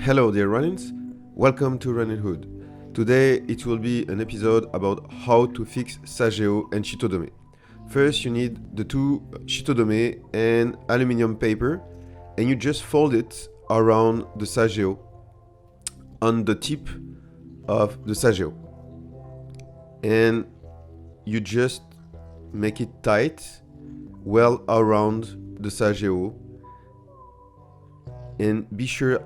Hello dear ronins, welcome to Roninhood. Today it will be an episode about how to fix Sageo and Shitodome. First you need the two Shitodome and aluminium paper, and you just fold it around the Sageo on the tip of the Sageo. And you just make it tight, well around the Sageo, and be sure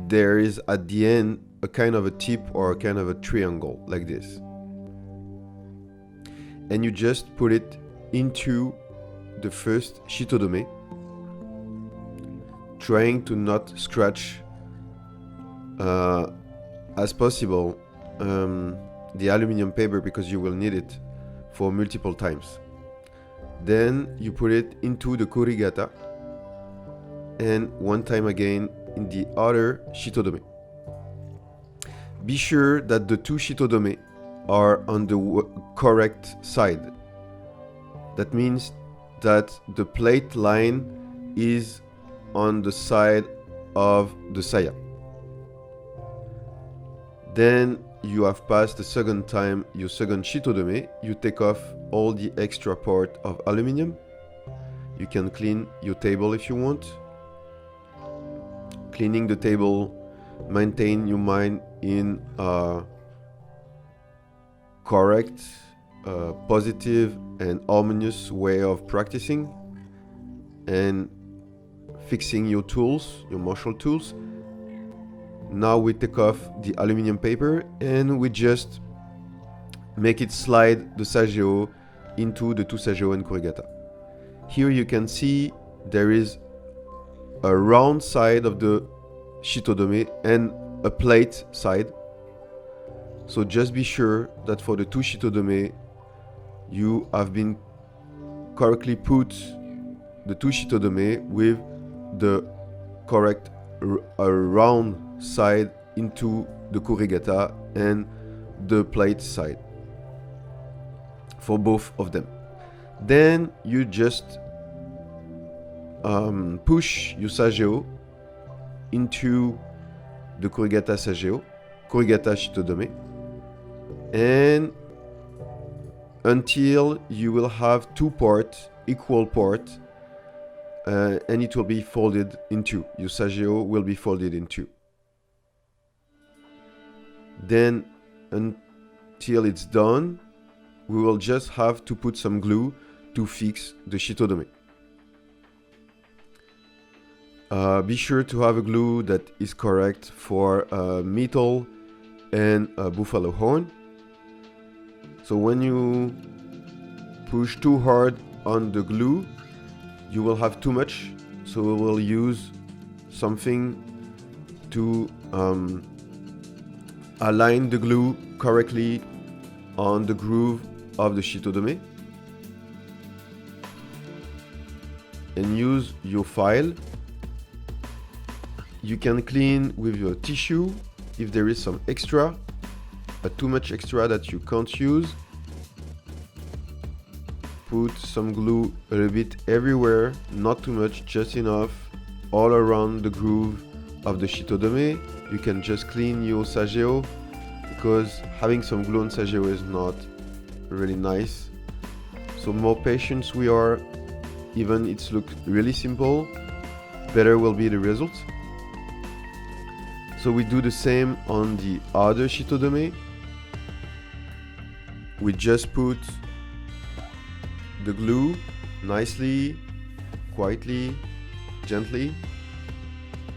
there is at the end a kind of a tip or a kind of a triangle like this. And you just put it into the first Shitodome, trying to not scratch as possible the aluminium paper, because you will need it for multiple times. Then you put it into the kurigata, and one time again in the other Shitodome. Be sure that the two Shitodome are on the correct side. That means that the plate line is on the side of the saya. Then you have passed the second time your second Shitodome. You take off all the extra part of aluminium. You can clean your table if you want. Cleaning the table, maintain your mind in a correct, positive and harmonious way of practicing and fixing your tools, your martial tools. Now we take off the aluminium paper and we just make it slide the Sageo into the two Sageo and kurigata. Here you can see there is a round side of the Shitodome and a plate side. So just be sure that for the two Shitodome you have been correctly put the two Shitodome with the correct round side into the kurigata and the plate side for both of them. Then you just push your Sageo into the kurigata Sageo, kurigata Shitodome, and until you will have two parts, equal part, and it will be folded in two. Your Sageo will be folded in two. Then until it's done, we will just have to put some glue to fix the Shitodome. Be sure to have a glue that is correct for metal and a buffalo horn. So when you push too hard on the glue, you will have too much. So we will use something to align the glue correctly on the groove of the Shitodome. And use your file. You can clean with your tissue if there is some extra, too much extra that you can't use. Put some glue a little bit everywhere, not too much, just enough, all around the groove of the Shitodome. You can just clean your Sageo, because having some glue on Sageo is not really nice. So more patient we are, even it's look really simple, better will be the result. So we do the same on the other Shitodome. We just put the glue nicely, quietly, gently.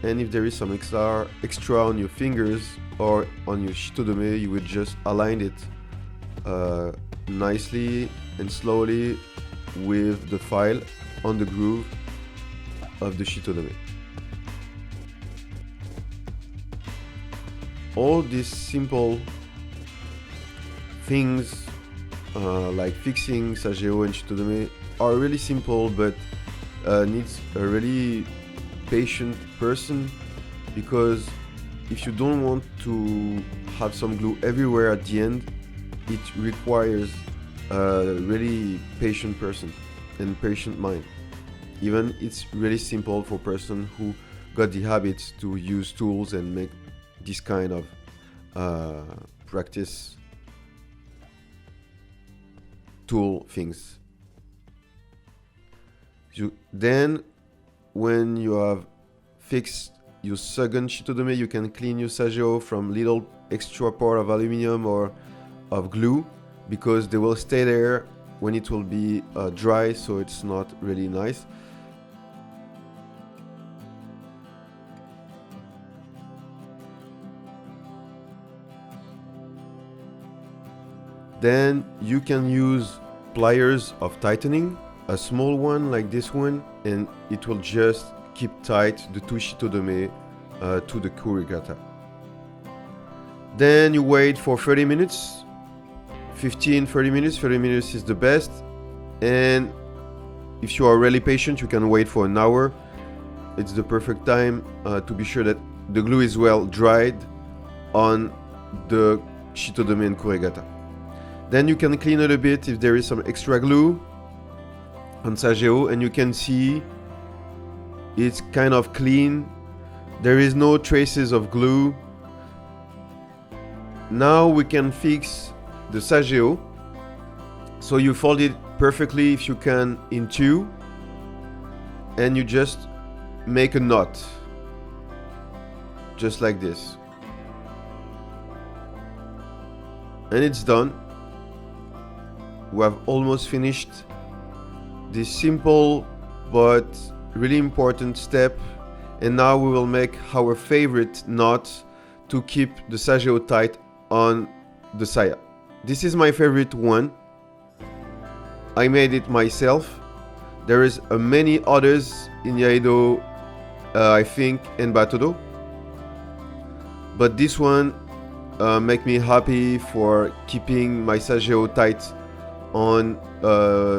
And if there is some extra on your fingers or on your Shitodome, you would just align it nicely and slowly with the file on the groove of the Shitodome. All these simple things like fixing Sageo and Shitodome are really simple, but needs a really patient person, because if you don't want to have some glue everywhere at the end, it requires a really patient person and patient mind. Even it's really simple for a person who got the habit to use tools and make this kind of practice tool things. Then when you have fixed your second Shitodome, you can clean your Sageo from little extra part of aluminum or of glue, because they will stay there when it will be dry, so it's not really nice. Then you can use pliers of tightening, a small one like this one, and it will just keep tight the two Shitodome to the kurigata. Then you wait for 30 minutes, 30 minutes is the best. And if you are really patient, you can wait for an hour. It's the perfect time to be sure that the glue is well dried on the Shitodome and kurigata. Then you can clean it a bit if there is some extra glue on Sageo, and you can see it's kind of clean. There is no traces of glue. Now we can fix the Sageo. So you fold it perfectly, if you can, in two, and you just make a knot, just like this. And it's done. We have almost finished this simple but really important step, and now we will make our favorite knot to keep the Sageo tight on the saya. This is my favorite one. I made it myself. There is many others in Iaido, I think, and battodo, but this one make me happy for keeping my Sageo tight on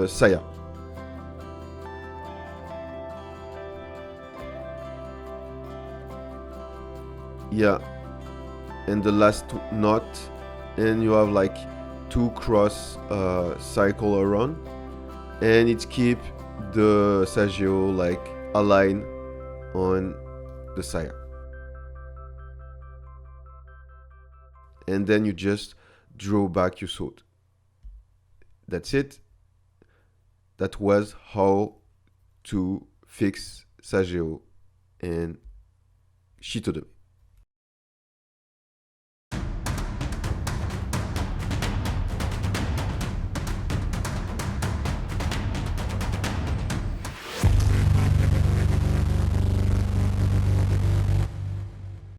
saya. Yeah, and the last knot, and you have like two cross cycle around, and it keep the Sageo like aligned on the saya. And then you just draw back your sword. That's it. That was how to fix Sageo and Shitodome.